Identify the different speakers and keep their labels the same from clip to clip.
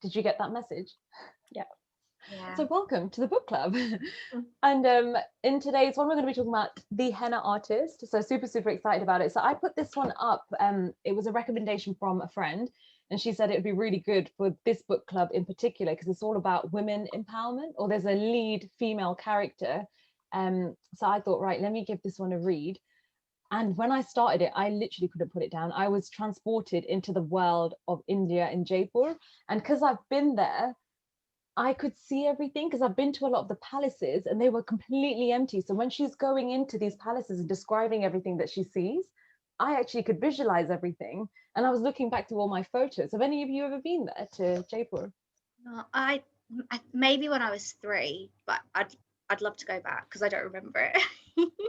Speaker 1: Did you get that message?
Speaker 2: Yeah.
Speaker 1: So welcome to the book club. And in today's one, we're going to be talking about The Henna Artist. So super excited about it. So I put this one up. It was a recommendation from a friend, and she said it would be really good for this book club in particular because it's all about women empowerment, or there's a lead female character. So I thought, right, let me give this one a read. And when I started it, I literally couldn't put it down. I was transported into the world of India in Jaipur. And because I've been there, I could see everything because I've been to a lot of the palaces and they were completely empty. So when she's going into these palaces and describing everything that she sees, I actually could visualize everything. And I was looking back to all my photos. Have any of you ever been there to Jaipur?
Speaker 3: No, I maybe when I was 3, but I'd love to go back because I don't remember it.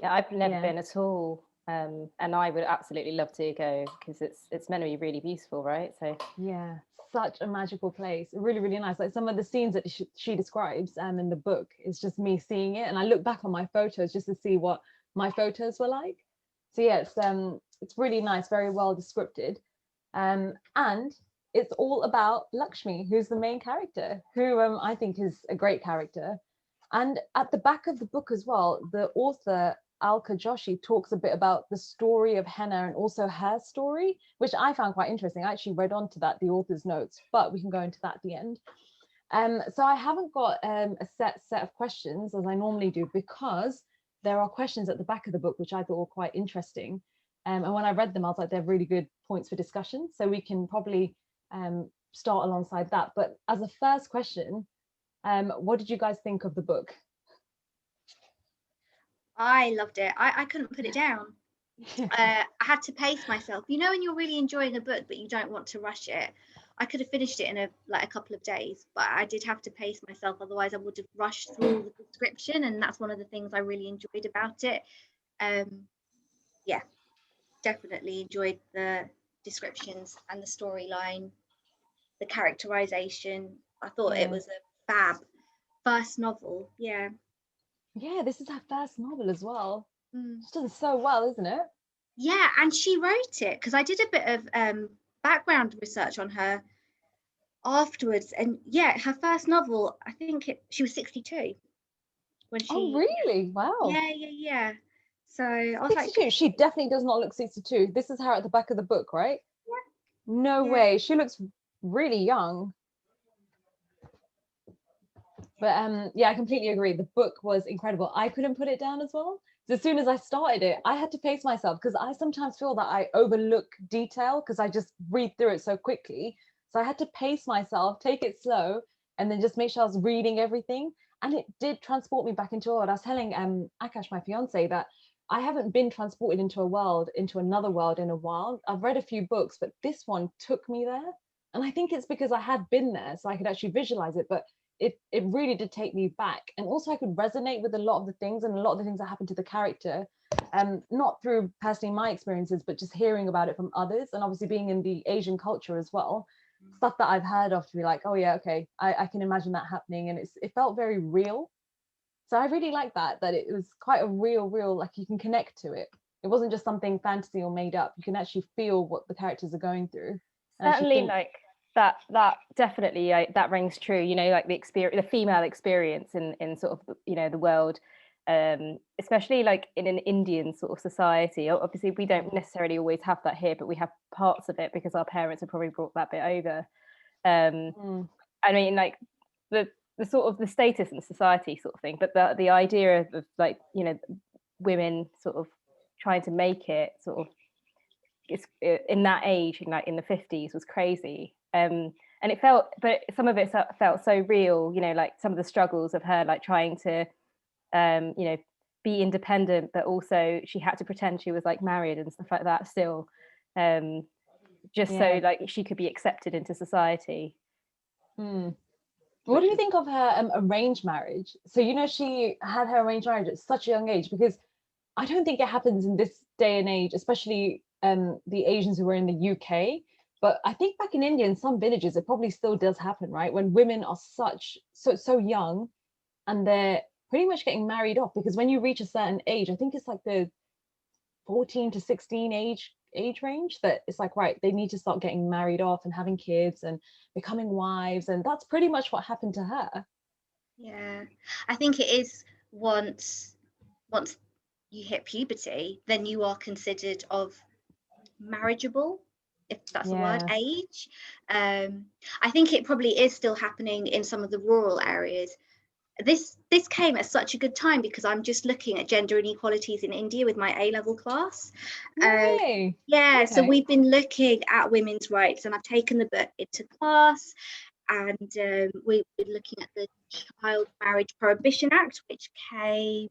Speaker 2: Yeah, I've never been at all. And I would absolutely love to go because it's meant to be really beautiful, right? So
Speaker 1: yeah, such a magical place, really nice. Like some of the scenes that she describes in the book is just me seeing it, and I look back on my photos just to see what my photos were like. So yeah, it's really nice, very well descripted, and it's all about Lakshmi, who's the main character, who I think is a great character. And at the back of the book as well, the author Alka Joshi talks a bit about the story of Henna and also her story, which I found quite interesting. I actually read on to that, the author's notes, but we can go into that at the end. So I haven't got a set of questions as I normally do, because there are questions at the back of the book which I thought were quite interesting. And when I read them, I was like, they're really good points for discussion. So we can probably start alongside that. But as a first question, what did you guys think of the book?
Speaker 3: I loved it. I couldn't put it down. I had to pace myself. You know, when you're really enjoying a book, but you don't want to rush it. I could have finished it in a couple of days, but I did have to pace myself. Otherwise, I would have rushed through the description, and that's one of the things I really enjoyed about it. Yeah, definitely enjoyed the descriptions and the storyline, the characterization. I thought it was a fab first novel. Yeah.
Speaker 1: Yeah, this is her first novel as well. She does it so well, isn't it?
Speaker 3: Yeah, and she wrote it because I did a bit of background research on her afterwards, and yeah, her first novel, I think she was 62 when she.
Speaker 1: Oh, really? Wow.
Speaker 3: Yeah. So I was
Speaker 1: 62.
Speaker 3: like,
Speaker 1: She definitely does not look 62. This is her at the back of the book, right?
Speaker 3: Yeah.
Speaker 1: No way. She looks really young. But yeah, I completely agree. The book was incredible. I couldn't put it down as well. So as soon as I started it, I had to pace myself because I sometimes feel that I overlook detail because I just read through it so quickly. So I had to pace myself, take it slow, and then just make sure I was reading everything. And it did transport me back into a world. I was telling Akash, my fiance, that I haven't been transported into a world, into another world in a while. I've read a few books, but this one took me there. And I think it's because I had been there, so I could actually visualize it. But it really did take me back, and also I could resonate with a lot of the things that happened to the character, not through personally my experiences, but just hearing about it from others, and obviously being in the Asian culture as well, stuff that I've heard of, to be like, oh yeah, okay, I can imagine that happening, and it felt very real. So I really like that it was quite a real, like you can connect to it. It wasn't just something fantasy or made up. You can actually feel what the characters are going through.
Speaker 2: certainly like that definitely that rings true, you know, like the female experience in sort of, you know, the world, especially like in an Indian sort of society. Obviously we don't necessarily always have that here, but we have parts of it because our parents have probably brought that bit over. I mean, like the sort of the status in society sort of thing, but the idea of like, you know, women sort of trying to make it sort of in that age, in the 50s, was crazy. And it felt, but some of it felt so real, you know, like some of the struggles of her, like trying to, you know, be independent, but also she had to pretend she was like married and stuff like that still, just so like she could be accepted into society.
Speaker 1: What do you think of her arranged marriage? So, you know, she had her arranged marriage at such a young age, because I don't think it happens in this day and age, especially the Asians who were in the UK. But I think back in India, in some villages, it probably still does happen, right? When women are so young, and they're pretty much getting married off, because when you reach a certain age, I think it's like the 14 to 16 age age range that it's like, right, they need to start getting married off and having kids and becoming wives, and that's pretty much what happened to her.
Speaker 3: Yeah, I think it is once you hit puberty, then you are considered of marriageable, if that's the word,
Speaker 1: Yeah.
Speaker 3: age. I think it probably is still happening in some of the rural areas. This came at such a good time because I'm just looking at gender inequalities in India with my A-level class.
Speaker 1: Yay.
Speaker 3: Yeah, so
Speaker 1: Okay.
Speaker 3: we've been looking at women's rights, and I've taken the book into class, and we've been looking at the Child Marriage Prohibition Act, which came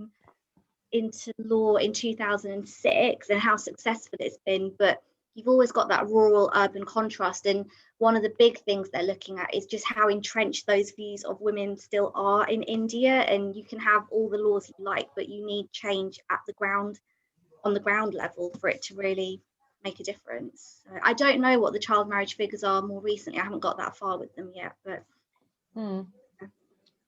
Speaker 3: into law in 2006, and how successful it's been. But you've always got that rural urban contrast, and one of the big things they're looking at is just how entrenched those views of women still are in India. And you can have all the laws you like, but you need change at the ground, on the ground level, for it to really make a difference. So I don't know what the child marriage figures are more recently. I haven't got that far with them yet, but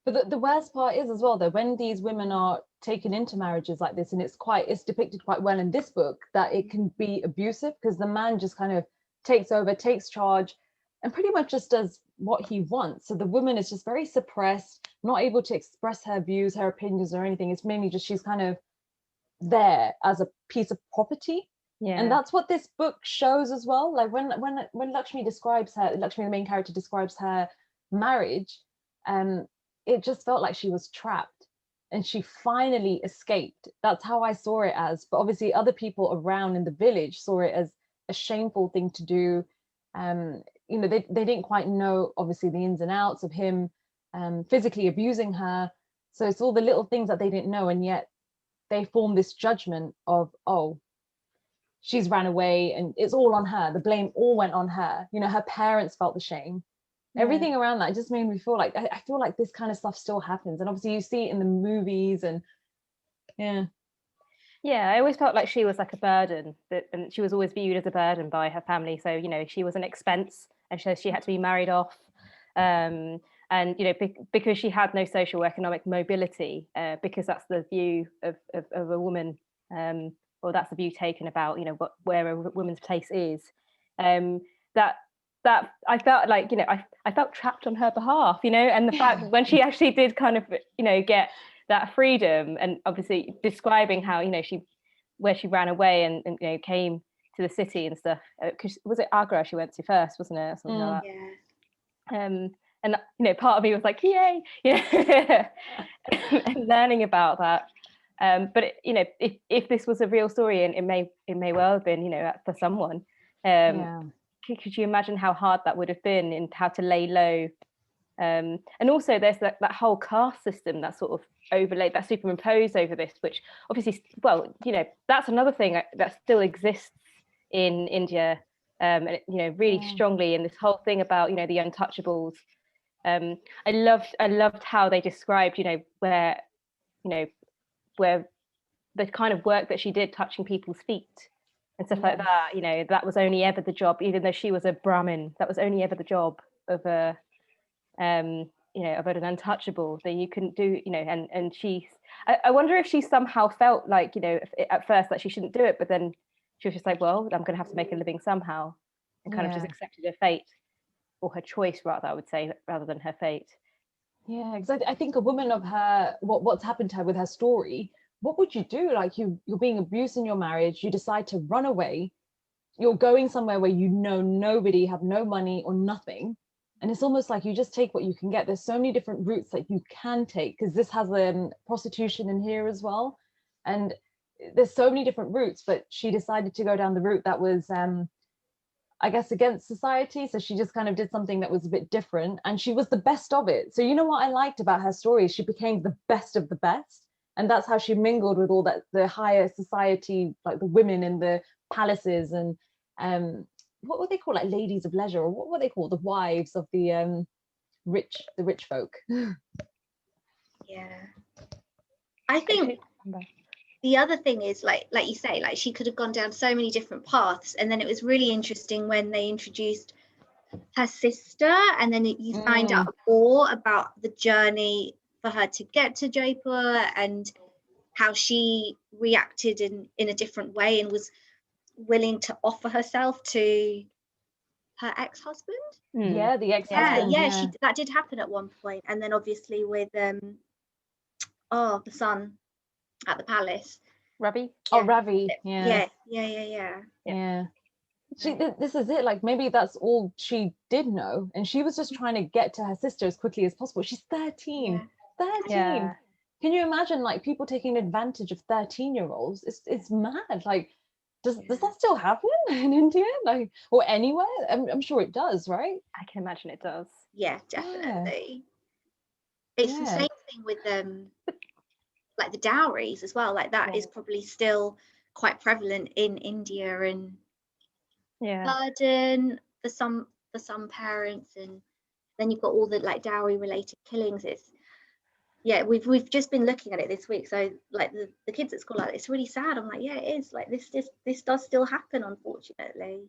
Speaker 1: But the worst part is as well that when these women are taken into marriages like this, and it's depicted quite well in this book, that it can be abusive because the man just kind of takes over, takes charge, and pretty much just does what he wants. So the woman is just very suppressed, not able to express her views, her opinions, or anything. It's mainly just she's kind of there as a piece of property.
Speaker 2: Yeah.
Speaker 1: And that's what this book shows as well. Like when Lakshmi describes her, Lakshmi, the main character, describes her marriage, it just felt like she was trapped and she finally escaped. That's how I saw it as. But obviously other people around in the village saw it as a shameful thing to do. They didn't quite know obviously the ins and outs of him physically abusing her. So it's all the little things that they didn't know, and yet they formed this judgment of, oh, she's ran away and it's all on her. The blame all went on her. Her parents felt the shame. Everything around that just made me feel like I feel like this kind of stuff still happens, and obviously you see it in the movies. And
Speaker 2: I always felt like she was like a burden, and she was always viewed as a burden by her family. So she was an expense, and so she had to be married off, and because she had no social or economic mobility, because that's the view of a woman, or that's the view taken about where a woman's place is, that I felt like I felt trapped on her behalf, and the fact when she actually did kind of get that freedom, and obviously describing how where she ran away and came to the city and stuff, because was it Agra she went to first, wasn't it, something like that?
Speaker 3: Yeah.
Speaker 2: And part of me was like, yay, and learning about that. But if this was a real story, and it may well have been, for someone, could you imagine how hard that would have been, and how to lay low? And also there's that whole caste system that sort of overlaid, that superimposed over this, which obviously, well, that's another thing that still exists in India, really strongly, in this whole thing about the untouchables. I loved how they described where the kind of work that she did, touching people's feet and stuff like that, that was only ever the job, even though she was a Brahmin, that was only ever the job of a of an untouchable, that you couldn't do, and I wonder if she somehow felt like, at first that she shouldn't do it, but then she was just like, well, I'm gonna have to make a living somehow, and kind of just accepted her fate, or her choice rather, I would say, rather than her fate.
Speaker 1: Yeah, exactly. I think a woman of her, what's happened to her with her story, what would you do? Like you're being abused in your marriage, you decide to run away, you're going somewhere where you know nobody, have no money or nothing, and it's almost like you just take what you can get. There's so many different routes that you can take, because this has prostitution in here as well, and there's so many different routes, but she decided to go down the route that was I guess against society. So she just kind of did something that was a bit different, and she was the best of it. So what I liked about her story, she became the best of the best, and that's how she mingled with all that, the higher society, like the women in the palaces, and what were they called, like ladies of leisure, or what were they called, the wives of the rich folk.
Speaker 3: Yeah, I think the other thing is, like you say, like she could have gone down so many different paths, and then it was really interesting when they introduced her sister, and then you find out more about the journey for her to get to Jaipur, and how she reacted in a different way, and was willing to offer herself to her ex-husband.
Speaker 1: Yeah, the ex-husband.
Speaker 3: Yeah, that did happen at one point. And then obviously with the son at the palace,
Speaker 2: Ravi.
Speaker 1: Oh, Ravi. Yeah. This is it, like maybe that's all she did know, and she was just trying to get to her sister as quickly as possible. She's 13. 13.
Speaker 2: Yeah.
Speaker 1: Can you imagine, like, people taking advantage of 13-year-olds? It's mad. Like, does that still happen in India, like, or anywhere? I'm sure it does, right?
Speaker 2: I can imagine it does.
Speaker 3: Yeah, definitely. It's the same thing with like the dowries as well. Like that is probably still quite prevalent in India, and burden for some parents, and then you've got all the like dowry related killings. It's we've just been looking at it this week, so like the kids at school, like, it's really sad. I'm like, yeah, it is, like this does still happen, unfortunately.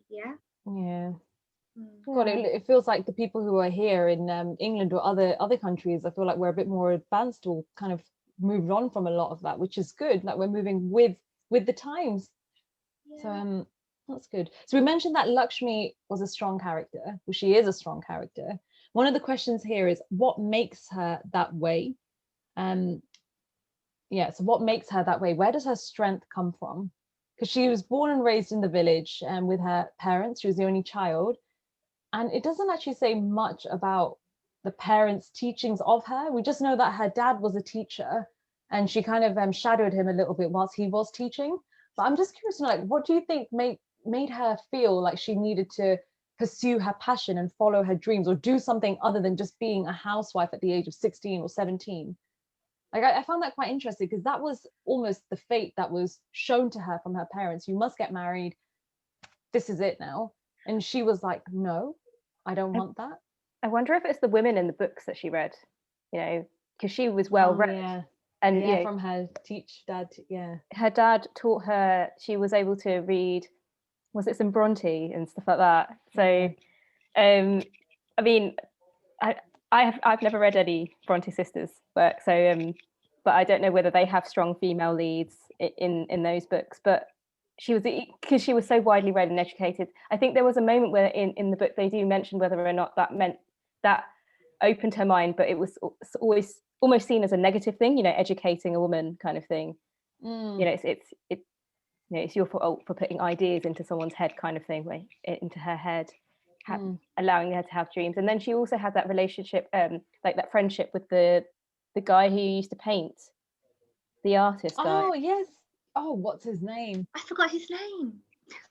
Speaker 1: God, it feels like the people who are here in England or other countries, I feel like we're a bit more advanced, or kind of moved on from a lot of that, which is good. Like, we're moving with the times. So that's good. So we mentioned that Lakshmi was a strong character. Well, she is a strong character. One of the questions here is, what makes her that way? So what makes her that way? Where does her strength come from? Because she was born and raised in the village and with her parents. She was the only child, and it doesn't actually say much about the parents' teachings of her. We just know that her dad was a teacher, and she kind of shadowed him a little bit whilst he was teaching. But I'm just curious to know, like, what do you think made her feel like she needed to pursue her passion and follow her dreams, or do something other than just being a housewife at the age of 16 or 17? Like, I found that quite interesting, because that was almost the fate that was shown to her from her parents. You must get married. This is it now. And she was like, no, I don't want that.
Speaker 2: I wonder if it's the women in the books that she read, because she was well read. And
Speaker 1: from her dad.
Speaker 2: Her dad taught her. She was able to read, was it some Bronte and stuff like that? So I mean, I've never read any Bronte sisters work, so but I don't know whether they have strong female leads in those books. But she was, because she was so widely read and educated. I think there was a moment where in the book they do mention whether or not that meant that opened her mind, but it was always almost seen as a negative thing, educating a woman kind of thing. It's your fault for putting ideas into someone's head kind of thing, into her head, allowing her to have dreams. And then she also had that relationship, like that friendship with the guy who used to paint, the artist guy.
Speaker 1: Oh yes. Oh, what's his name?
Speaker 3: I forgot his name.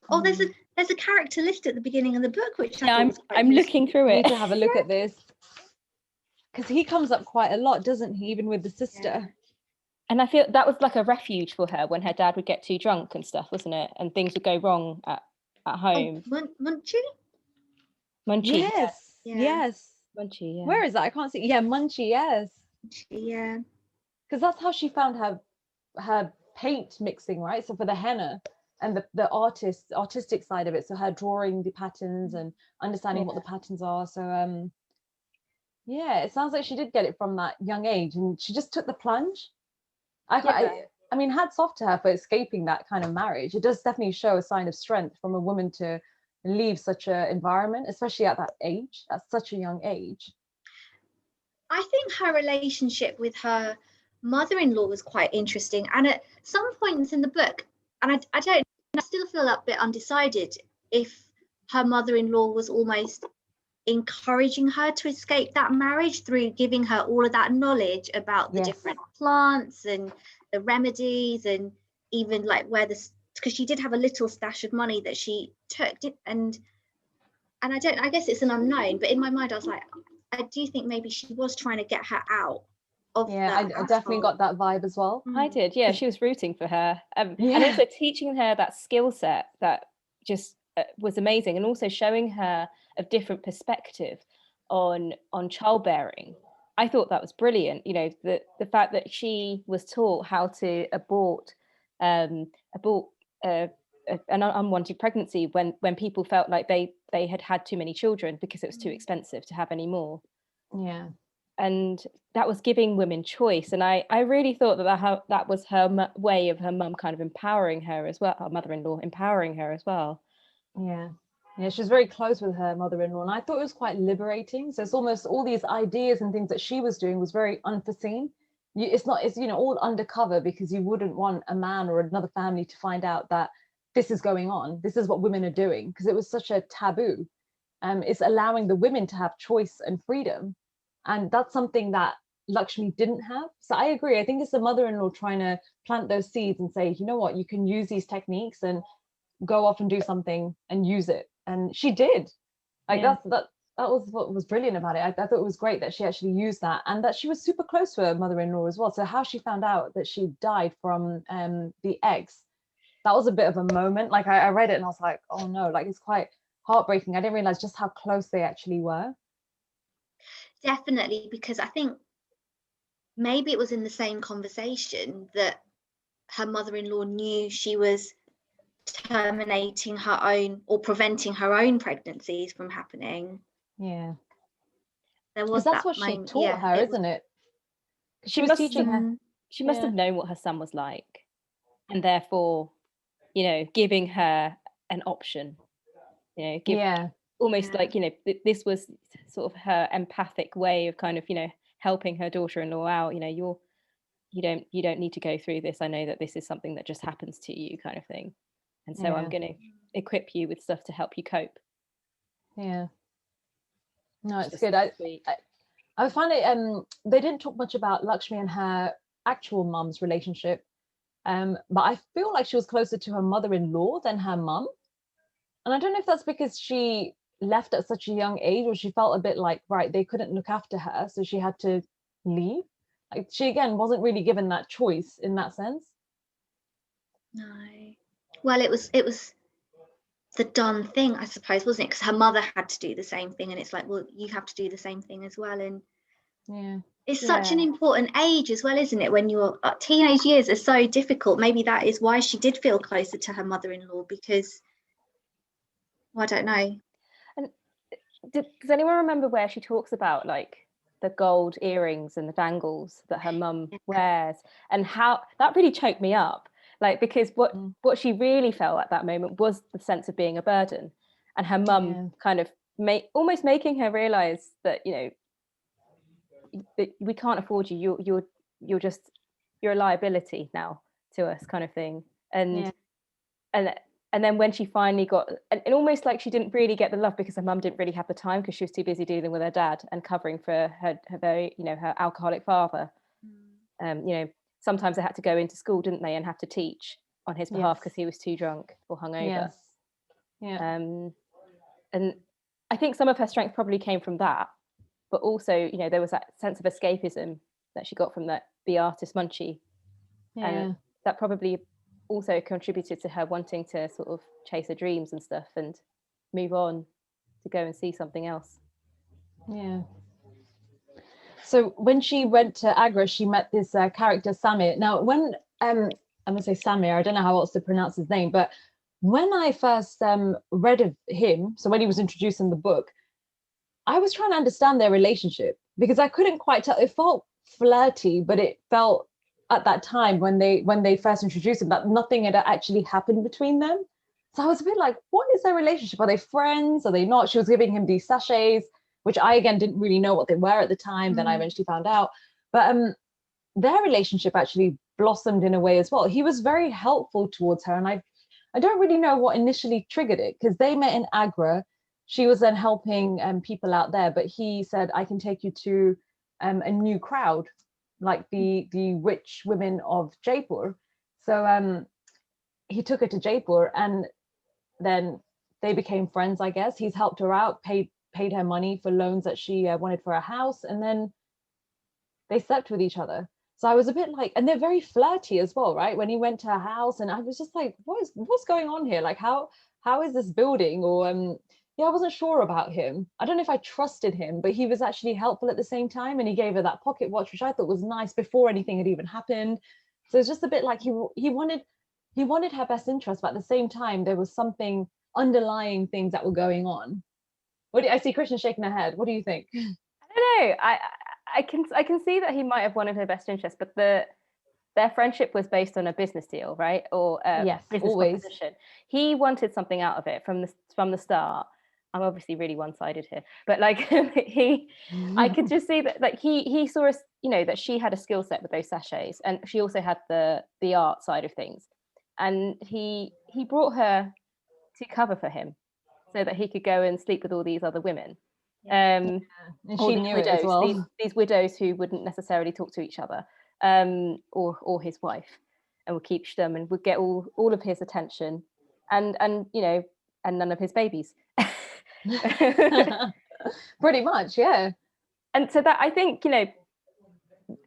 Speaker 3: Oh, there's a character list at the beginning of the book, which
Speaker 2: I'm looking through it.
Speaker 1: I need to have a look at this, because he comes up quite a lot, doesn't he? Even with the sister.
Speaker 2: And I feel that was like a refuge for her when her dad would get too drunk and stuff, wasn't it? And things would go wrong at home.
Speaker 3: Munchie?
Speaker 1: Yes.
Speaker 3: Yeah.
Speaker 1: Yes.
Speaker 2: Munchie, yeah.
Speaker 1: Where is that? I can't see. Yeah, Munchie, yes.
Speaker 3: Yeah.
Speaker 1: Because that's how she found her paint mixing, right? So for the henna and the artistic side of it. So her drawing the patterns and understanding what the patterns are. So it sounds like she did get it from that young age, and she just took the plunge. I mean, hats off to her for escaping that kind of marriage. It does definitely show a sign of strength from a woman to leave such an environment, especially at that age, at such a young age.
Speaker 3: I think her relationship with her mother-in-law was quite interesting, and at some points in the book, and I still feel a bit undecided if her mother-in-law was almost encouraging her to escape that marriage through giving her all of that knowledge about the different plants and the remedies, and even like because she did have a little stash of money that she took, and I guess it's an unknown, but in my mind I was like, I do think maybe she was trying to get her out of
Speaker 1: I definitely got that vibe as well.
Speaker 2: I did, she was rooting for her, and also teaching her that skill set that just was amazing, and also showing her a different perspective on childbearing. I thought that was brilliant. The fact that she was taught how to abort an unwanted pregnancy when people felt like they had too many children because it was too expensive to have any more. and that was giving women choice. And I really thought that was her way of her mum kind of empowering her as well, her mother-in-law empowering her as well.
Speaker 1: Yeah. Yeah, she's very close with her mother-in-law, and I thought it was quite liberating. So it's almost all these ideas and things that she was doing was very unforeseen. It's not, it's, you know, all undercover, because you wouldn't want a man or another family to find out that this is going on. This is what women are doing, because it was such a taboo. It's allowing the women to have choice and freedom, and that's something that Lakshmi didn't have. So I agree. I think it's the mother-in-law trying to plant those seeds and say, you know what, you can use these techniques and go off and do something and use it. And she did. Like that was what was brilliant about it. I thought it was great that she actually used that, and that she was super close to her mother-in-law as well. So how she found out that she died from the eggs, that was a bit of a moment. Like I read it and I was like, oh no, like it's quite heartbreaking. I didn't realize just how close they actually were.
Speaker 3: Definitely, because I think maybe it was in the same conversation that her mother-in-law knew she was terminating her own or preventing her own pregnancies from happening.
Speaker 1: Yeah,
Speaker 3: there was
Speaker 1: that's
Speaker 3: that
Speaker 1: what
Speaker 3: moment.
Speaker 1: she taught her, isn't it? She was teaching her.
Speaker 2: She must have known what her son was like, and therefore, you know, giving her an option, you know, almost like, you know, this was sort of her empathic way of kind of, you know, helping her daughter-in-law out. You know, you don't need to go through this. I know that this is something that just happens to you, kind of thing. And so I'm going to equip you with stuff to help you cope.
Speaker 1: Yeah. No, it's good. I find it, they didn't talk much about Lakshmi and her actual mum's relationship. But I feel like she was closer to her mother-in-law than her mum. And I don't know if that's because she left at such a young age, or she felt a bit like, right, they couldn't look after her, so she had to leave. Like she, again, wasn't really given that choice in that sense.
Speaker 3: No. Well, it was the done thing, I suppose, wasn't it? Because her mother had to do the same thing, and it's like, well, you have to do the same thing as well. And it's such an important age as well, isn't it? When you're teenage years are so difficult. Maybe that is why she did feel closer to her mother-in-law, because, well, I don't know.
Speaker 2: And does anyone remember where she talks about like the gold earrings and the bangles that her mum wears, and how that really choked me up? Like, because what she really felt at that moment was the sense of being a burden, and her mum kind of almost making her realize that, you know, that we can't afford you. You're a liability now to us, kind of thing. And then when she finally got, and almost like she didn't really get the love because her mum didn't really have the time, because she was too busy dealing with her dad and covering for her very, you know, her alcoholic father. You know, sometimes they had to go into school, didn't they, and have to teach on his behalf because he was too drunk or hungover. And I think some of her strength probably came from that, but also, you know, there was that sense of escapism that she got from the artist Munchie, and that probably also contributed to her wanting to sort of chase her dreams and stuff and move on to go and see something else.
Speaker 1: So when she went to Agra, she met this character Samir. Now, when I'm gonna say Samir, I don't know how else to pronounce his name, but when I first read of him, so when he was introduced in the book, I was trying to understand their relationship, because I couldn't quite tell. It felt flirty, but it felt at that time when they first introduced him that nothing had actually happened between them. So I was a bit like, what is their relationship? Are they friends? Are they not? She was giving him these sachets, which I, again, didn't really know what they were at the time. Then I eventually found out. But their relationship actually blossomed in a way as well. He was very helpful towards her. And I don't really know what initially triggered it, because they met in Agra. She was then helping people out there. But he said, I can take you to a new crowd, like the rich women of Jaipur. So he took her to Jaipur, and then they became friends, I guess. He's helped her out, paid her money for loans that she wanted for a house, and then they slept with each other. So I was a bit like, and they're very flirty as well, right? When he went to her house, and I was just like, what's going on here? Like, how is this building? Or I wasn't sure about him. I don't know if I trusted him, but he was actually helpful at the same time, and he gave her that pocket watch, which I thought was nice before anything had even happened. So it's just a bit like he wanted her best interest, but at the same time there was something underlying things that were going on. I see Christian shaking her head. What do you think?
Speaker 2: I don't know. I can see that he might have wanted her best interest, but their friendship was based on a business deal, right? Or
Speaker 1: Yes,
Speaker 2: business
Speaker 1: always.
Speaker 2: proposition. He wanted something out of it from the start. I'm obviously really one-sided here, but like I could just see that, like he saw us, you know, that she had a skill set with those sachets, and she also had the art side of things, and he brought her to cover for him so that he could go and sleep with all these other women.
Speaker 1: And
Speaker 2: Or
Speaker 1: she
Speaker 2: these
Speaker 1: knew
Speaker 2: widows,
Speaker 1: it as well.
Speaker 2: these widows who wouldn't necessarily talk to each other, or his wife, and would keep them and would get all of his attention, and you know, and none of his babies.
Speaker 1: Pretty much, yeah.
Speaker 2: And so that, I think, you know,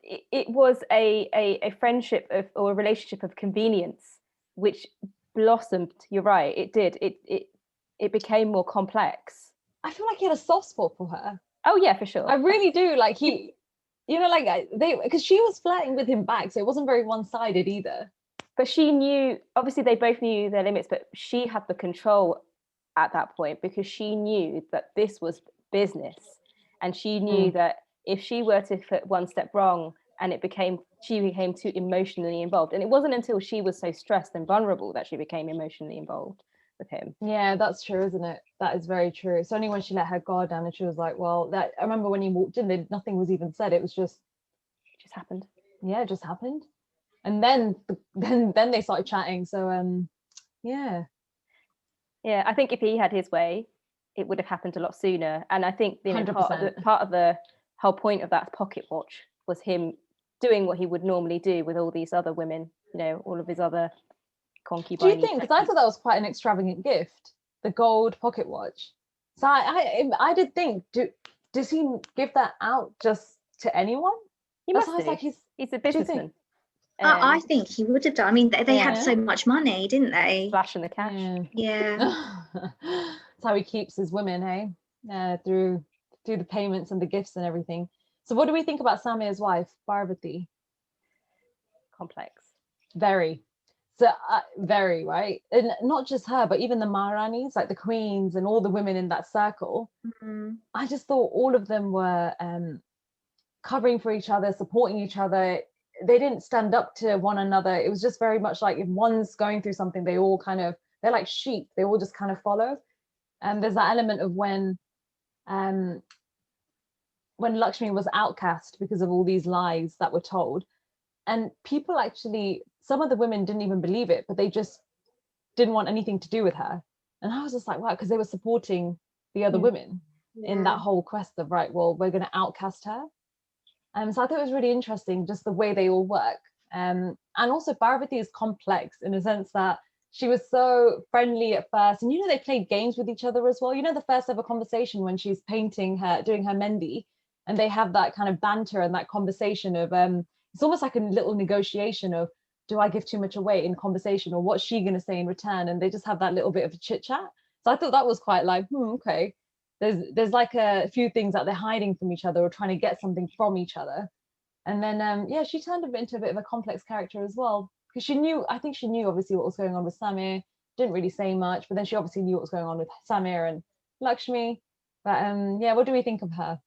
Speaker 2: it was a friendship or a relationship of convenience, which blossomed. You're right, it did. It became more complex.
Speaker 1: I feel like he had a soft spot for her.
Speaker 2: Oh yeah, for sure.
Speaker 1: I really do. Like he, you know, like because she was flirting with him back, so it wasn't very one-sided either.
Speaker 2: But she knew, obviously they both knew their limits, but she had the control at that point, because she knew that this was business, and she knew that if she were to put one step wrong and she became too emotionally involved, and it wasn't until she was so stressed and vulnerable that she became emotionally involved with him.
Speaker 1: Yeah, that's true, isn't it? That is very true. It's only when she let her guard down and she was like, well, that I remember when he walked in, nothing was even said. It was just
Speaker 2: happened.
Speaker 1: Yeah, it just happened. And then they started chatting. So yeah.
Speaker 2: Yeah, I think if he had his way, it would have happened a lot sooner. And I think, you know,
Speaker 1: 100%.
Speaker 2: part of the whole point of that pocket watch was him doing what he would normally do with all these other women, you know, all of his other concubines.
Speaker 1: Do you think? Because I thought that was quite an extravagant gift, the gold pocket watch. So I did think, does he give that out just to anyone?
Speaker 2: He must do.
Speaker 1: Like
Speaker 2: he's a businessman.
Speaker 3: I think he would have done. I mean, they had so much money, didn't they?
Speaker 2: Flashing the cash.
Speaker 3: Yeah.
Speaker 1: That's how he keeps his women, hey? Through the payments and the gifts and everything. So what do we think about Samir's wife, Parvati?
Speaker 2: Complex.
Speaker 1: Very. So very, right? And not just her, but even the Maharanis, like the queens and all the women in that circle.
Speaker 3: Mm-hmm.
Speaker 1: I just thought all of them were covering for each other, supporting each other. They didn't stand up to one another. It was just very much like if one's going through something, they're like sheep. They all just kind of follow. And there's that element of when Lakshmi was outcast because of all these lies that were told, and people actually, some of the women didn't even believe it, but they just didn't want anything to do with her. And I was just like, wow, because they were supporting the other women in that whole quest of, right, well, we're going to outcast her. So I thought it was really interesting, just the way they all work. And also Parvati is complex in a sense that she was so friendly at first. And, you know, they played games with each other as well. You know, the first ever conversation when she's doing her mendi, and they have that kind of banter and that conversation of, it's almost like a little negotiation of, do I give too much away in conversation, or what's she going to say in return? And they just have that little bit of a chit chat. So I thought that was quite like, okay. There's like a few things that they're hiding from each other or trying to get something from each other. And then she turned into a bit of a complex character as well, because I think she knew obviously what was going on with Samir, didn't really say much, but then she obviously knew what was going on with Samir and Lakshmi. But what do we think of her?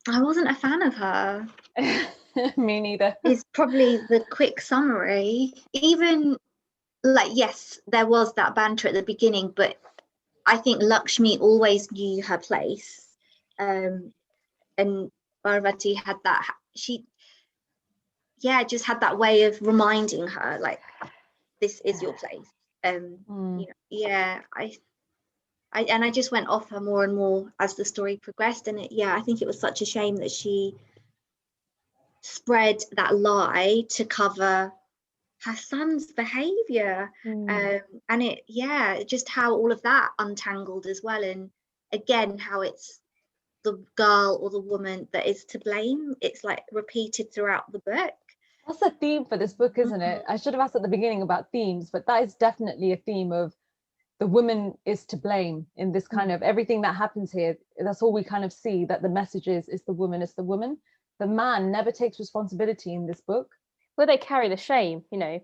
Speaker 3: I wasn't a fan of her.
Speaker 1: Me neither.
Speaker 3: Is probably the quick summary. Even like, yes, there was that banter at the beginning, but I think Lakshmi always knew her place, and Parvati had that. She just had that way of reminding her, like, this is your place. You know, I just went off her more and more as the story progressed, and I think it was such a shame that she spread that lie to cover her son's behavior. And just how all of that untangled as well, and again how it's the girl or the woman that is to blame. It's like repeated throughout the book.
Speaker 1: That's a theme for this book, isn't it? I should have asked at the beginning about themes, but that is definitely a theme of the woman is to blame in this kind of everything that happens here. That's all we kind of see, that the message is the woman is the woman. The man never takes responsibility in this book.
Speaker 2: Well, they carry the shame, you know.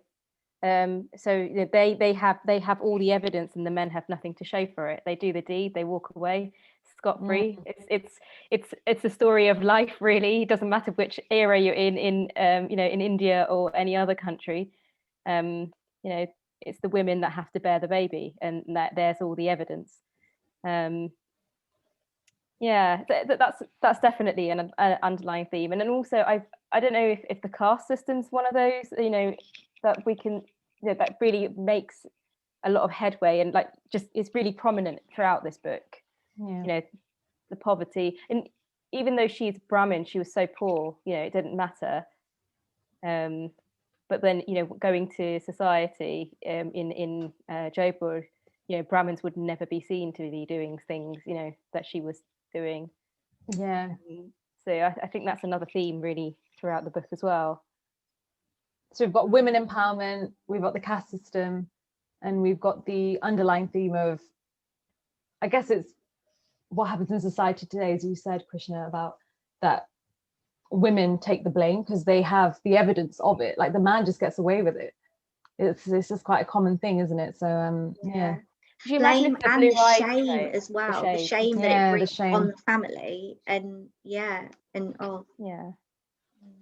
Speaker 2: So you know, they have all the evidence, and the men have nothing to show for it. They do the deed, they walk away scot-free. It's a story of life, really. It doesn't matter which era you're in you know, in India or any other country. You know, it's the women that have to bear the baby, and that there's all the evidence. Yeah, that's definitely an underlying theme. And then also, I don't know if the caste system's one of those, you know, that we can, you know, that really makes a lot of headway, and like just is really prominent throughout this book. You know, the poverty, and even though she's Brahmin, she was so poor, you know, it didn't matter. But then, you know, going to society in Jaipur, you know, Brahmins would never be seen to be doing things, you know, that she was doing.
Speaker 1: Yeah.
Speaker 2: So I think that's another theme really throughout the book as well.
Speaker 1: So we've got women empowerment, we've got the caste system, and we've got the underlying theme of, I guess it's what happens in society today, as you said, Krishna, about that women take the blame because they have the evidence of it. Like the man just gets away with it. It's just quite a common thing, isn't it? So yeah.
Speaker 2: Could you
Speaker 3: Blame
Speaker 2: imagine
Speaker 3: and the shame as well, the shame that it brings on the family, and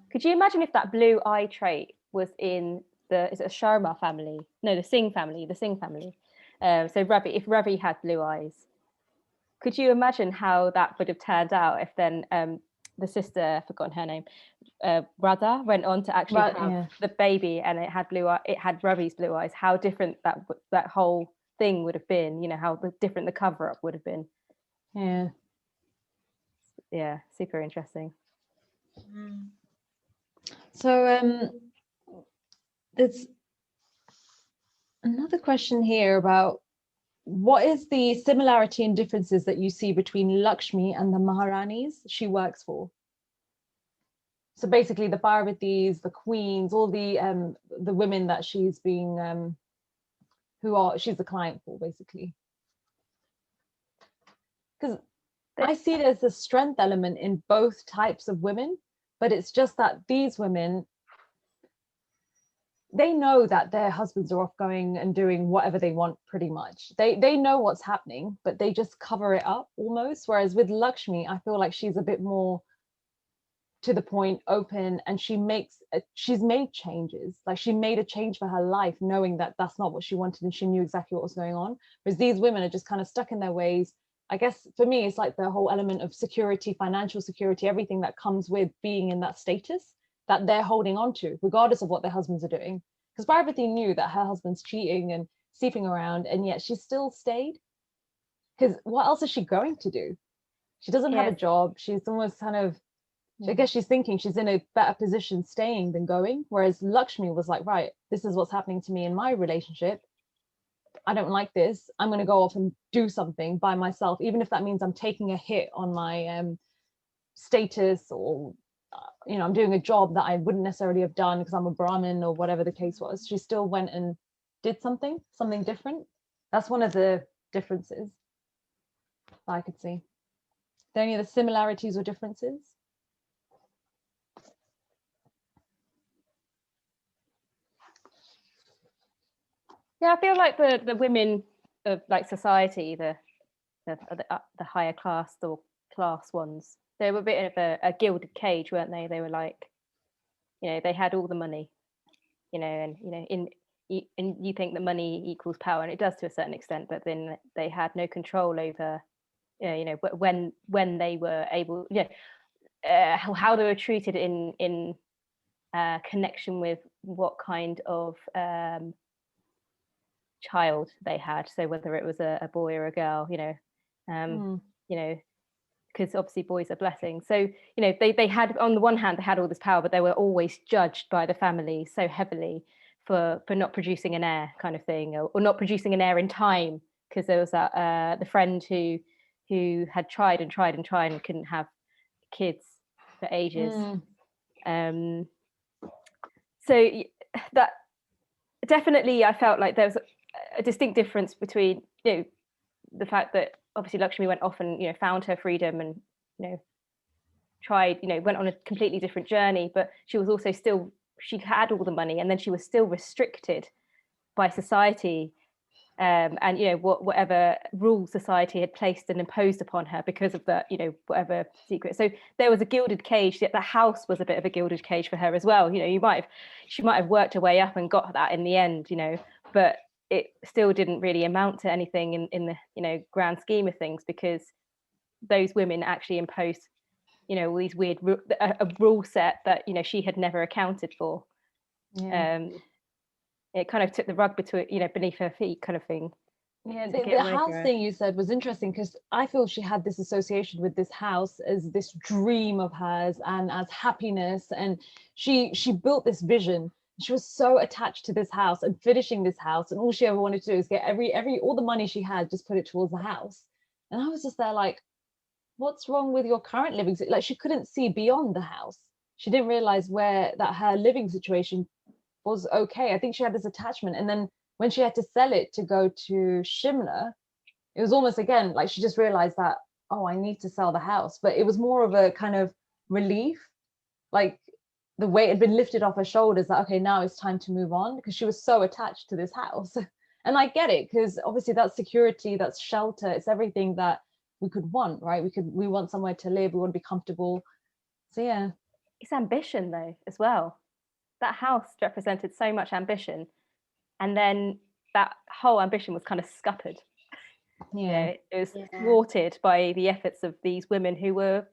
Speaker 2: Could you imagine if that blue eye trait was in is it a Sharma family? No, the Singh family. So Ravi, if Ravi had blue eyes, could you imagine how that would have turned out if then the sister, I've forgotten her name, Radha, went on to actually have the baby, and it had it had Ravi's blue eyes? How different that whole thing would have been, you know, how different the cover up would have been. Yeah, super interesting.
Speaker 1: So there's another question here about what is the similarity and differences that you see between Lakshmi and the Maharanis she works for? So basically the Parvatis, the queens, all the women that she's being she's the client for, basically. Because I see there's a strength element in both types of women, but it's just that these women, they know that their husbands are off going and doing whatever they want, pretty much. They know what's happening, but they just cover it up almost. Whereas with Lakshmi, I feel like she's a bit more to the point, open, and she's made changes. Like she made a change for her life, knowing that that's not what she wanted, and she knew exactly what was going on. Whereas these women are just kind of stuck in their ways. I guess for me, it's like the whole element of security, financial security, everything that comes with being in that status that they're holding on to, regardless of what their husbands are doing. Because Parvati knew that her husband's cheating and sleeping around, and yet she still stayed. Because what else is she going to do? She doesn't have a job. She's almost kind of, I guess she's thinking she's in a better position staying than going. Whereas Lakshmi was like, right, this is what's happening to me in my relationship. I don't like this. I'm going to go off and do something by myself, even if that means I'm taking a hit on my status, or you know, I'm doing a job that I wouldn't necessarily have done because I'm a Brahmin or whatever the case was. She still went and did something different. That's one of the differences I could see. Are there any other similarities or differences?
Speaker 2: Yeah, I feel like the women of like society, the higher class or class ones, they were a bit of a gilded cage, weren't they? They were like, you know, they had all the money, you know, and you know, and you think that money equals power, and it does to a certain extent, but then they had no control over, you know, when they were able, you know, how they were treated in connection with what kind of child they had. So whether it was a boy or a girl, you know, because obviously boys are blessings. So, you know, they had, on the one hand, they had all this power, but they were always judged by the family so heavily for not producing an heir, kind of thing, or not producing an heir in time, because there was that the friend who had tried and couldn't have kids for ages. So that definitely, I felt like there was a distinct difference between, you know, the fact that obviously Lakshmi went off and, you know, found her freedom and, you know, tried, you know, went on a completely different journey, but she was also still, she had all the money, and then she was still restricted by society, and you know whatever rules society had placed and imposed upon her because of the, you know, whatever secret. So there was a gilded cage. The house was a bit of a gilded cage for her as well. You know, she might have worked her way up and got that in the end, you know, but it still didn't really amount to anything in the, you know, grand scheme of things, because those women actually imposed, you know, all these weird a rule set that, you know, she had never accounted for. It kind of took the rug between, you know, beneath her feet, kind of thing.
Speaker 1: Yeah, the house thing you said was interesting, because I feel she had this association with this house as this dream of hers and as happiness, and she built this vision. She was so attached to this house and finishing this house, and all she ever wanted to do is get all the money she had, just put it towards the house. And I was just there like, what's wrong with your current living? Like, she couldn't see beyond the house. She didn't realize that her living situation was okay. I think she had this attachment, and then when she had to sell it to go to Shimla, it was almost again like she just realized that, oh, I need to sell the house. But it was more of a kind of relief, like the weight had been lifted off her shoulders, that okay, now it's time to move on, because she was so attached to this house. And I get it, because obviously that's security, that's shelter, it's everything that we could want, right? We want somewhere to live, we want to be comfortable. So yeah,
Speaker 2: it's ambition though as well. That house represented so much ambition, and then that whole ambition was kind of scuppered.
Speaker 1: Yeah,
Speaker 2: you know, it was thwarted by the efforts of these women who were,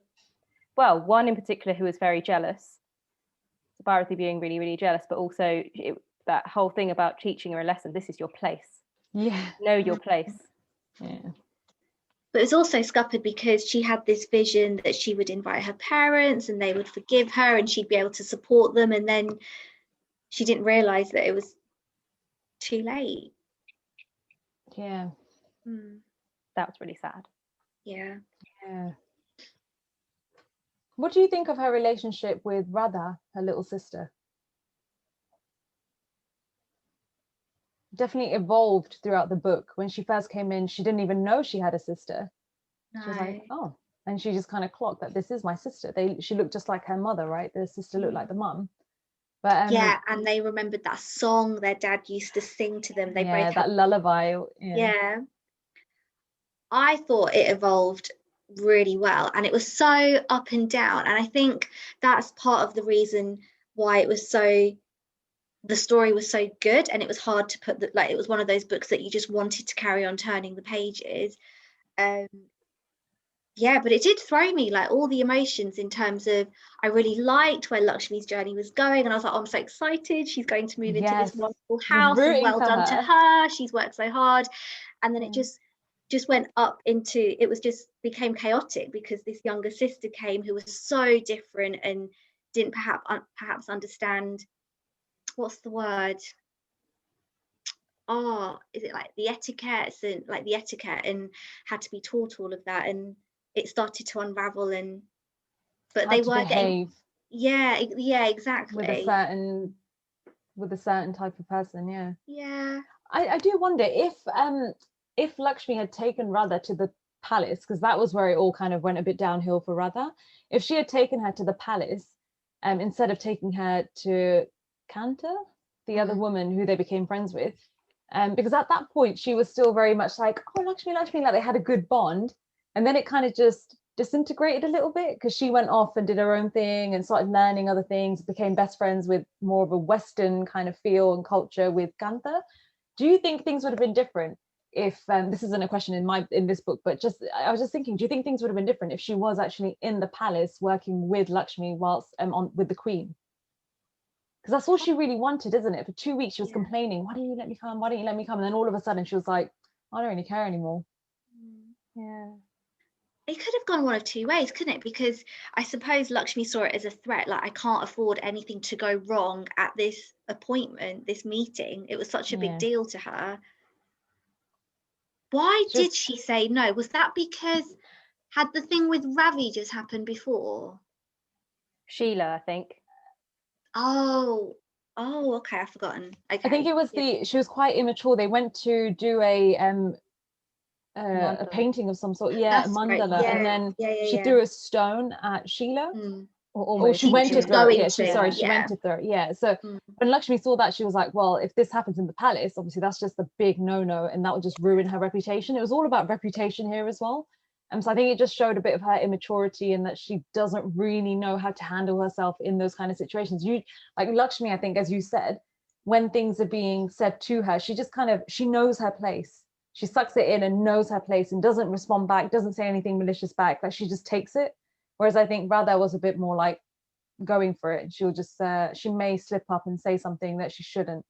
Speaker 2: well, one in particular who was very jealous, Bharati being really, really jealous, but also that whole thing about teaching her a lesson. This is your place.
Speaker 1: Yeah,
Speaker 2: know your place.
Speaker 1: Yeah.
Speaker 3: But it was also scuppered because she had this vision that she would invite her parents and they would forgive her and she'd be able to support them, and then she didn't realize that it was too late.
Speaker 1: Yeah.
Speaker 2: That was really sad.
Speaker 3: Yeah.
Speaker 1: What do you think of her relationship with Radha, her little sister? Definitely evolved throughout the book. When she first came in, she didn't even know she had a sister.
Speaker 3: No.
Speaker 1: She was like, oh, and she just kind of clocked that this is my sister. She looked just like her mother, right? The sister looked like the mum. But
Speaker 3: yeah, and they remembered that song their dad used to sing to them. They both had
Speaker 1: that lullaby.
Speaker 3: Yeah. I thought it evolved really well, and it was so up and down, and I think that's part of the reason why the story was so good, and it was hard to put like it was one of those books that you just wanted to carry on turning the pages. Yeah, but it did throw me, like all the emotions, in terms of I really liked where Lakshmi's journey was going, and I was like, oh, I'm so excited, she's going to move into this wonderful house, and well done to her, she's worked so hard. And then it just went up into, it was just became chaotic, because this younger sister came who was so different and didn't perhaps understand, what's the word, is it like the etiquette, and had to be taught all of that, and it started to unravel, but they were
Speaker 1: behave.
Speaker 3: Yeah, exactly.
Speaker 1: With a certain type of person,
Speaker 3: yeah.
Speaker 1: I do wonder if Lakshmi had taken Radha to the palace, because that was where it all kind of went a bit downhill for Radha. If she had taken her to the palace, instead of taking her to Kanta, the other woman who they became friends with, because at that point she was still very much like, oh, Lakshmi, like they had a good bond, and then it kind of just disintegrated a little bit, because she went off and did her own thing and started learning other things, became best friends with more of a Western kind of feel and culture with Kanta. Do you think things would have been different if this isn't a question in this book, but I was just thinking, do you think things would have been different if she was actually in the palace working with Lakshmi whilst with the queen? Because that's all she really wanted, isn't it? For 2 weeks she was complaining, why don't you let me come, and then all of a sudden she was like, I don't really care anymore.
Speaker 3: It could have gone one of two ways, couldn't it? Because I suppose Lakshmi saw it as a threat, like, I can't afford anything to go wrong at this appointment, this meeting. It was such a big deal to her. Why did she say no? Was that because had the thing with Ravi just happened before?
Speaker 2: Sheila, I think.
Speaker 3: Oh, okay, I've forgotten. Okay.
Speaker 1: I think it was she was quite immature. They went to do a painting of some sort, a mandala, and then she threw a stone at Sheila,
Speaker 2: Or
Speaker 1: Or
Speaker 2: almost.
Speaker 1: she went to
Speaker 3: was
Speaker 1: throw it.
Speaker 3: going
Speaker 1: Yeah,
Speaker 3: to,
Speaker 1: she went to throw it. Yeah. So
Speaker 3: Mm.
Speaker 1: when Lakshmi saw that, she was like, well, if this happens in the palace, obviously that's just a big no-no, and that would just ruin her reputation. It was all about reputation here as well. And so I think it just showed a bit of her immaturity, and that she doesn't really know how to handle herself in those kind of situations. You, like Lakshmi, I think, as you said, when things are being said to her, she just kind of, she knows her place. She sucks it in and knows her place and doesn't respond back, doesn't say anything malicious back. Like, she just takes it. Whereas I think Radha was a bit more like going for it. She'll just, she may slip up and say something that she shouldn't.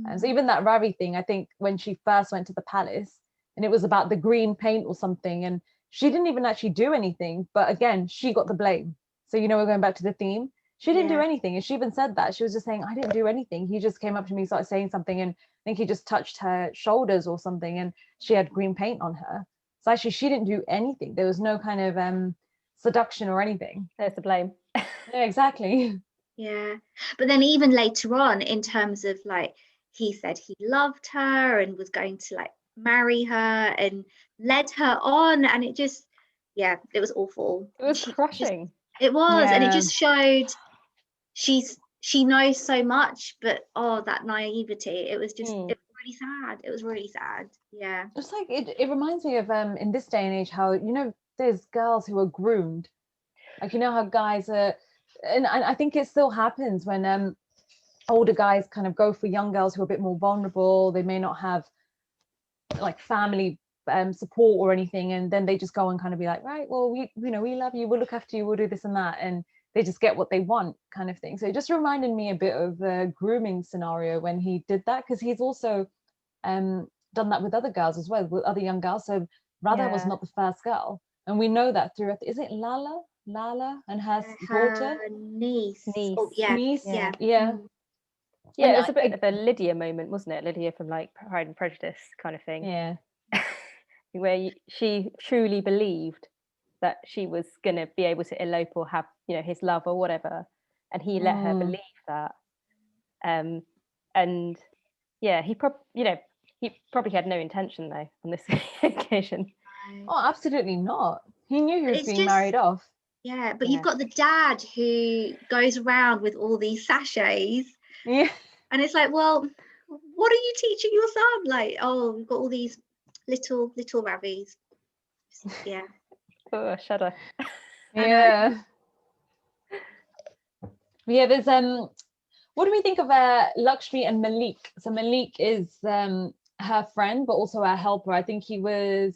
Speaker 1: And so even that Ravi thing, I think when she first went to the palace and it was about the green paint or something, and she didn't even actually do anything, but again, she got the blame. So, you know, we're going back to the theme. She didn't do anything. And she even said that. She was just saying, I didn't do anything. He just came up to me, started saying something, and I think he just touched her shoulders or something, and she had green paint on her. So actually, she didn't do anything. There was no kind of seduction or anything.
Speaker 2: There's the blame.
Speaker 1: Yeah, exactly.
Speaker 3: Yeah. But then even later on, in terms of like, he said he loved her and was going to like marry her and led her on, and it just, yeah, it was awful.
Speaker 2: It was
Speaker 3: She just,
Speaker 2: crushing.
Speaker 3: it was, and it
Speaker 1: Yeah.
Speaker 3: just showed she knows so much, but that naivety, it was just, it was really sad. It was really sad. Yeah.
Speaker 1: Just like it reminds me of in this day and age how, you know, there's girls who are groomed. Like, you know how guys are, and I think it still happens when older guys kind of go for young girls who are a bit more vulnerable. They may not have like family support or anything, and then they just go and kind of be like, right, well, we, you know, we love you, we'll look after you, we'll do this and that, and they just get what they want, kind of thing. So it just reminded me a bit of the grooming scenario when he did that, because he's also done that with other girls as well, with other young girls. So Radha was not the first girl, and we know that through, is it Lala and her daughter,
Speaker 3: niece.
Speaker 2: Niece.
Speaker 3: Oh, yeah.
Speaker 1: niece,
Speaker 3: Yeah.
Speaker 1: yeah.
Speaker 2: Yeah,
Speaker 1: And
Speaker 2: it was a bit of a Lydia moment, wasn't it? Lydia from like Pride and Prejudice kind of thing.
Speaker 1: Yeah.
Speaker 2: Where she truly believed that she was going to be able to elope or have, you know, his love or whatever, and he let her believe that. And yeah, he probably had no intention though on this occasion.
Speaker 1: Oh, absolutely not. He knew he was
Speaker 3: It's
Speaker 1: being
Speaker 3: just,
Speaker 1: married off.
Speaker 3: yeah, but you've got the dad who goes around with all these sachets,
Speaker 1: Yeah.
Speaker 3: and it's like, well, what are you teaching your son? Like, oh, we've got all these little ravies. Yeah.
Speaker 2: Oh, a shudder.
Speaker 1: Yeah. Yeah, there's what do we think of Lakshmi and Malik? So Malik is her friend, but also her helper. I think he was,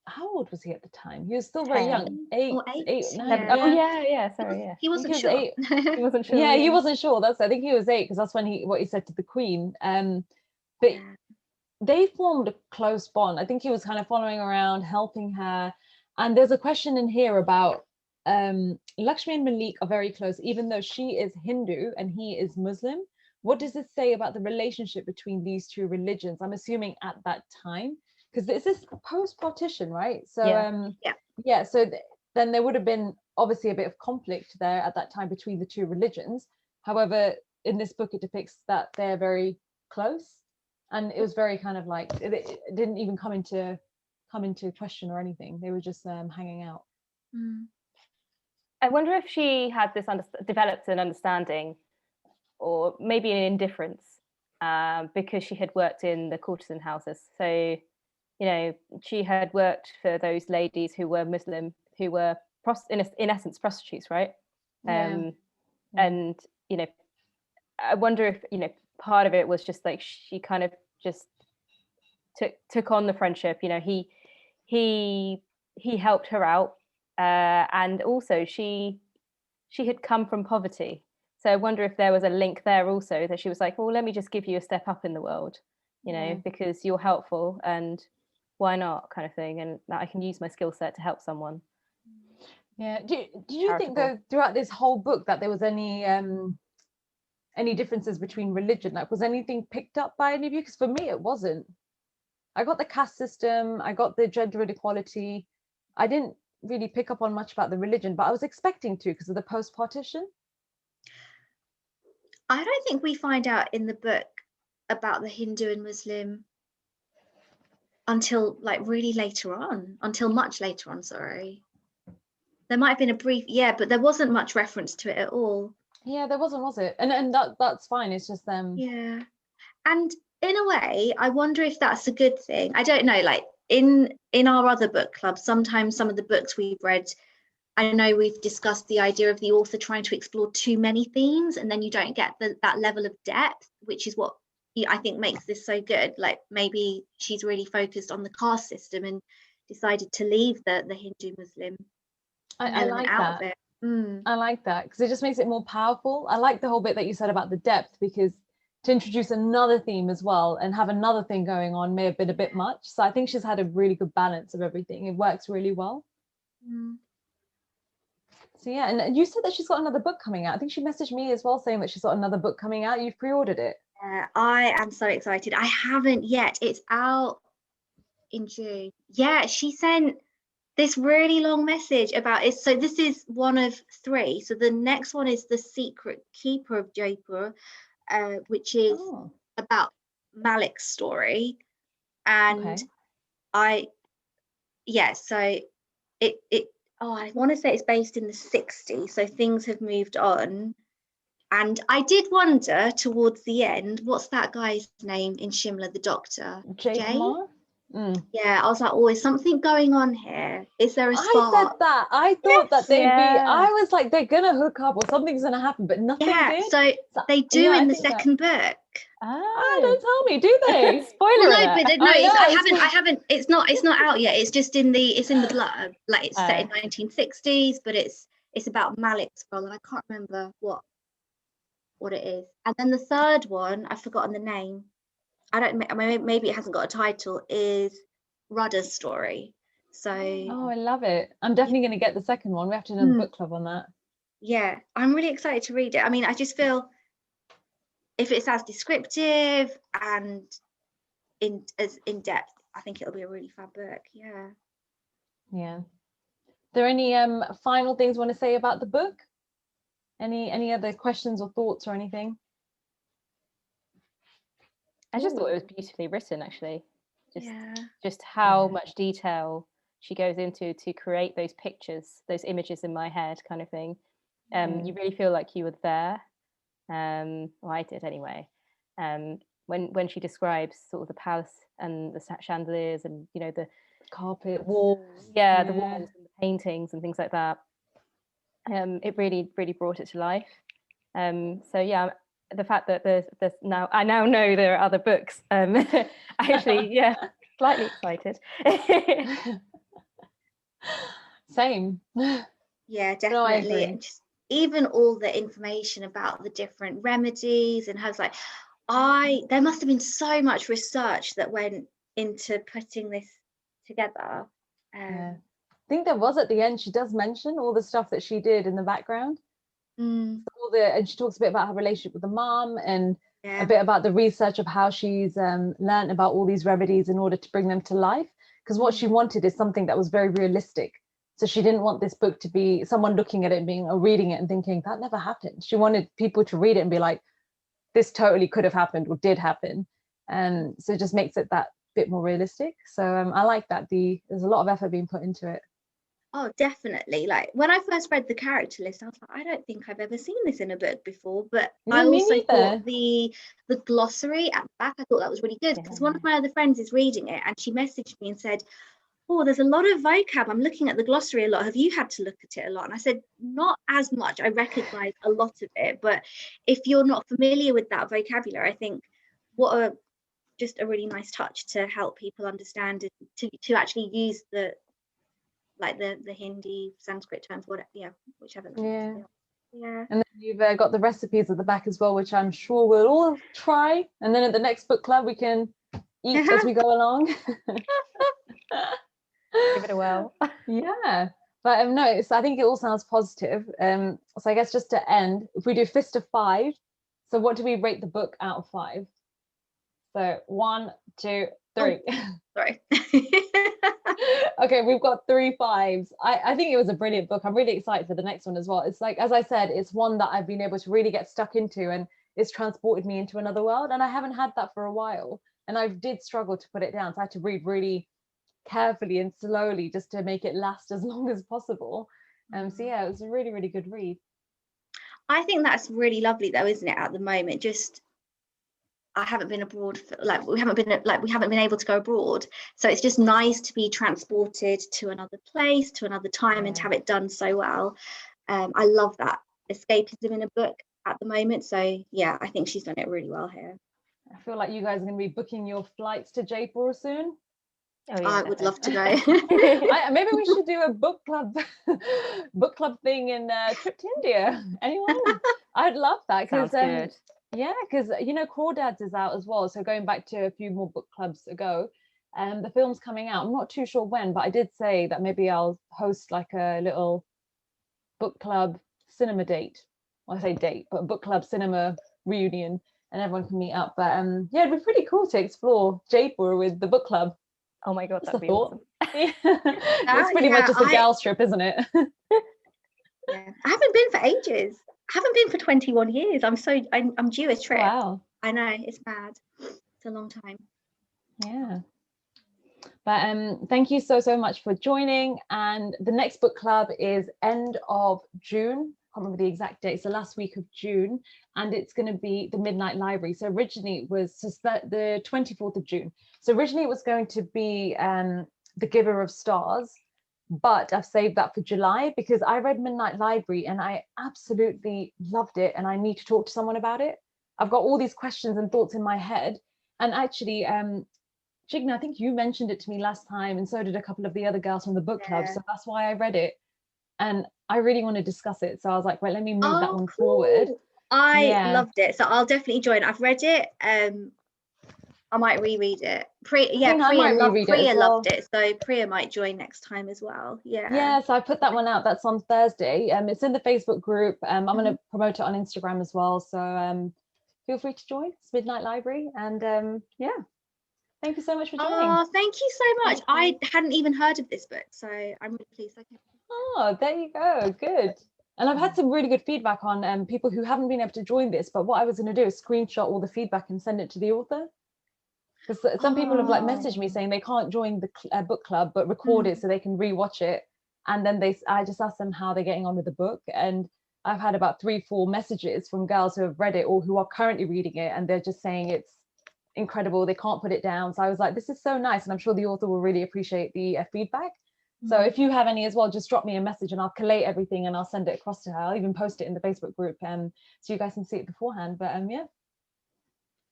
Speaker 1: how old was he at the time? He was still very
Speaker 2: 10
Speaker 1: young.
Speaker 3: or
Speaker 1: 8, 9.
Speaker 2: Oh yeah, sorry, yeah.
Speaker 3: He wasn't
Speaker 1: was
Speaker 3: sure.
Speaker 1: 8.
Speaker 2: He wasn't sure.
Speaker 1: Yeah, he wasn't sure. I think he was 8, because that's when what he said to the Queen. But they formed a close bond. I think he was kind of following around, helping her. And there's a question in here about Lakshmi and Malik are very close, even though she is Hindu and he is Muslim. What does it say about the relationship between these two religions? I'm assuming at that time, because this is post-partition, right? So so then there would have been obviously a bit of conflict there at that time between the two religions. However, in this book, it depicts that they're very close, and it was very kind of like, it didn't even come into question or anything. They were just hanging out.
Speaker 2: I wonder if she had this developed an understanding, or maybe an indifference, because she had worked in the courtesan houses. So, you know, she had worked for those ladies who were Muslim, who were in essence prostitutes, right? And you know, I wonder if, you know, part of it was just like she kind of just took on the friendship. You know, he helped her out, and also she had come from poverty. So I wonder if there was a link there also, that she was like, well, let me just give you a step up in the world, you know, because you're helpful, and why not, kind of thing, and that I can use my skill set to help someone.
Speaker 1: Yeah. Do you think though, throughout this whole book, that there was any differences between religion? Like, was anything picked up by any of you? Because for me, it wasn't. I got the caste system, I got the gender inequality. I didn't really pick up on much about the religion, but I was expecting to, because of the post-partition.
Speaker 3: I don't think we find out in the book about the Hindu and Muslim until like really later on, until much later on, sorry. There might have been a brief, but there wasn't much reference to it at all.
Speaker 1: Yeah, there wasn't, was it? And that's fine. It's just them.
Speaker 3: Yeah. And in a way, I wonder if that's a good thing. I don't know, like in our other book club, sometimes some of the books we've read, I know we've discussed the idea of the author trying to explore too many themes, and then you don't get that level of depth, which is what I think makes this so good. Like maybe she's really focused on the caste system and decided to leave the Hindu Muslim
Speaker 1: I like
Speaker 3: out
Speaker 1: that.
Speaker 3: of it.
Speaker 1: I like that because it just makes it more powerful. I like the whole bit that you said about the depth, because to introduce another theme as well and have another thing going on may have been a bit much. So I think she's had a really good balance of everything. It works really well. So yeah, and you said that she's got another book coming out. I think she messaged me as well saying that she's got another book coming out. You've pre-ordered it.
Speaker 3: I am so excited. I haven't yet. It's out in June. Yeah, she sent this really long message about it. So this is one of 3. So the next one is The Secret Keeper of Jaipur, which is about Malik's story. And so it I want to say it's based in the 60s, so things have moved on. And I did wonder towards the end, what's that guy's name in Shimla, the doctor?
Speaker 1: Jay?
Speaker 3: Yeah, I was like, oh, is something going on here? Is there a spark?
Speaker 1: I said that. I thought that they'd be, I was like, they're gonna hook up or something's gonna happen, but nothing did.
Speaker 3: So they do in the second book.
Speaker 1: Don't tell me, do they?
Speaker 2: Spoiler
Speaker 3: alert. I haven't. It's not out yet. It's just in the blurb. Like it's set in 1960s, but it's about Malik's role, and I can't remember what it is. And then the third one, I've forgotten the name. Maybe it hasn't got a title. Is Rudder's story. So
Speaker 1: I love it. I'm definitely going to get the second one. We have to do a book club on that.
Speaker 3: Yeah, I'm really excited to read it. I mean, I just feel if it's as descriptive and in depth, I think it'll be a really fab book.
Speaker 1: Yeah. Are there any final things you want to say about the book? Any other questions or thoughts or anything?
Speaker 2: I just thought it was beautifully written, actually. Just how much detail she goes into to create those pictures, those images in my head, kind of thing. You really feel like you were there. Well, I did anyway. When she describes sort of the palace and the chandeliers and the
Speaker 1: carpet walls,
Speaker 2: the walls and the paintings and things like that. It really brought it to life. So yeah, the fact that there's now, I now know there are other books. Actually, slightly excited.
Speaker 1: Same.
Speaker 3: Yeah, definitely. And just even all the information about the different remedies and how like there must have been so much research that went into putting this together.
Speaker 1: I think there was at the end. She does mention all the stuff that she did in the background. And she talks a bit about her relationship with the mom and a bit about the research of how she's learned about all these remedies in order to bring them to life, because what she wanted is something that was very realistic. So she didn't want this book to be someone looking at it and reading it and thinking that never happened. She wanted people to read it and be like, this totally could have happened or did happen. And so it just makes it that bit more realistic. So I like that there's a lot of effort being put into it.
Speaker 3: Oh, definitely. Like when I first read the character list, I was like, I don't think I've ever seen this in a book before. But I also thought the glossary at the back, I thought that was really good, because one of my other friends is reading it and she messaged me and said, oh, there's a lot of vocab. I'm looking at the glossary a lot. Have you had to look at it a lot? And I said, not as much. I recognize a lot of it. But if you're not familiar with that vocabulary, I think just a really nice touch to help people understand it, to actually use the Hindi, Sanskrit terms, whichever. Yeah. And
Speaker 1: then you've got the recipes at the back as well, which I'm sure we'll all try. And then at the next book club, we can eat as we go along.
Speaker 2: Give it a whirl.
Speaker 1: Yeah. But no, I think it all sounds positive. So I guess just to end, if we do fist of 5, so what do we rate the book out of 5? So 1, 2, 3.
Speaker 3: Sorry.
Speaker 1: Okay, we've got 3 5s. I think it was a brilliant book. I'm really excited for the next one as well. It's like, as I said, it's one that I've been able to really get stuck into, and it's transported me into another world, and I haven't had that for a while, and I did struggle to put it down, so I had to read really carefully and slowly just to make it last as long as possible. So yeah, it was a really, really good read.
Speaker 3: I think that's really lovely though, isn't it, at the moment? Just I haven't been abroad for, we haven't been able to go abroad, so it's just nice to be transported to another place, to another time, and to have it done so well. I love that escapism in a book at the moment, so yeah, I think she's done it really well here.
Speaker 1: I feel like you guys are going to be booking your flights to Jaipur soon.
Speaker 2: Oh, yeah,
Speaker 3: I would love to go.
Speaker 1: Maybe we should do a book club thing in trip to India. Anyone? I'd love that.
Speaker 2: Sounds good.
Speaker 1: Yeah, because Crawdads is out as well. So going back to a few more book clubs ago, the film's coming out. I'm not too sure when, but I did say that maybe I'll host like a little book club cinema date. Well, I say date, but book club cinema reunion, and everyone can meet up. But yeah, it'd be pretty cool to explore Jaipur with the book club.
Speaker 2: Oh my god, that'd be awesome.
Speaker 1: Yeah. It's pretty much just a girls trip, isn't it?
Speaker 3: Yeah, I haven't been for ages. I haven't been for 21 years. I'm due a trip.
Speaker 1: Wow.
Speaker 3: I know, it's mad. It's a long time.
Speaker 1: Yeah. But thank you so much for joining. And the next book club is end of June. I can't remember the exact date. It's the last week of June, and it's going to be the Midnight Library. So originally it was the 24th of June. So originally it was going to be The Giver of Stars, but I've saved that for July because I read Midnight Library and I absolutely loved it, and I need to talk to someone about it. I've got all these questions and thoughts in my head, and actually Jigna, I think you mentioned it to me last time, and so did a couple of the other girls from the book club, so that's why I read it, and I really want to discuss it. So I was like, right, let me move that one forward.
Speaker 3: I loved it, so I'll definitely join. I've read it. I might reread it. Priya loved it, so Priya might join next time as well. Yeah,
Speaker 1: so I put that one out. That's on Thursday. It's in the Facebook group. I'm going to promote it on Instagram as well, so feel free to join. It's Midnight Library, and yeah, thank you so much for joining.
Speaker 3: Oh, thank you so much. I hadn't even heard of this book, so I'm really pleased.
Speaker 1: Oh, there you go. Good. And I've had some really good feedback on people who haven't been able to join this, but what I was going to do is screenshot all the feedback and send it to the author. Because some people have like messaged me saying they can't join the book club, but record it so they can rewatch it. And then I just asked them how they're getting on with the book. And I've had about 3-4 messages from girls who have read it or who are currently reading it, and they're just saying it's incredible, they can't put it down. So I was like, this is so nice, and I'm sure the author will really appreciate the feedback. So if you have any as well, just drop me a message and I'll collate everything and I'll send it across to her. I'll even post it in the Facebook group so you guys can see it beforehand. But yeah,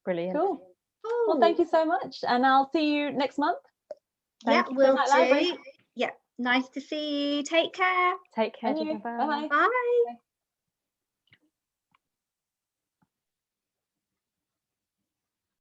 Speaker 2: brilliant,
Speaker 1: cool. Well, thank you so much, and I'll see you next month.
Speaker 3: Yeah, we'll do. Yeah, nice to see you. Take care.
Speaker 2: Take care.
Speaker 1: Bye.
Speaker 3: Bye.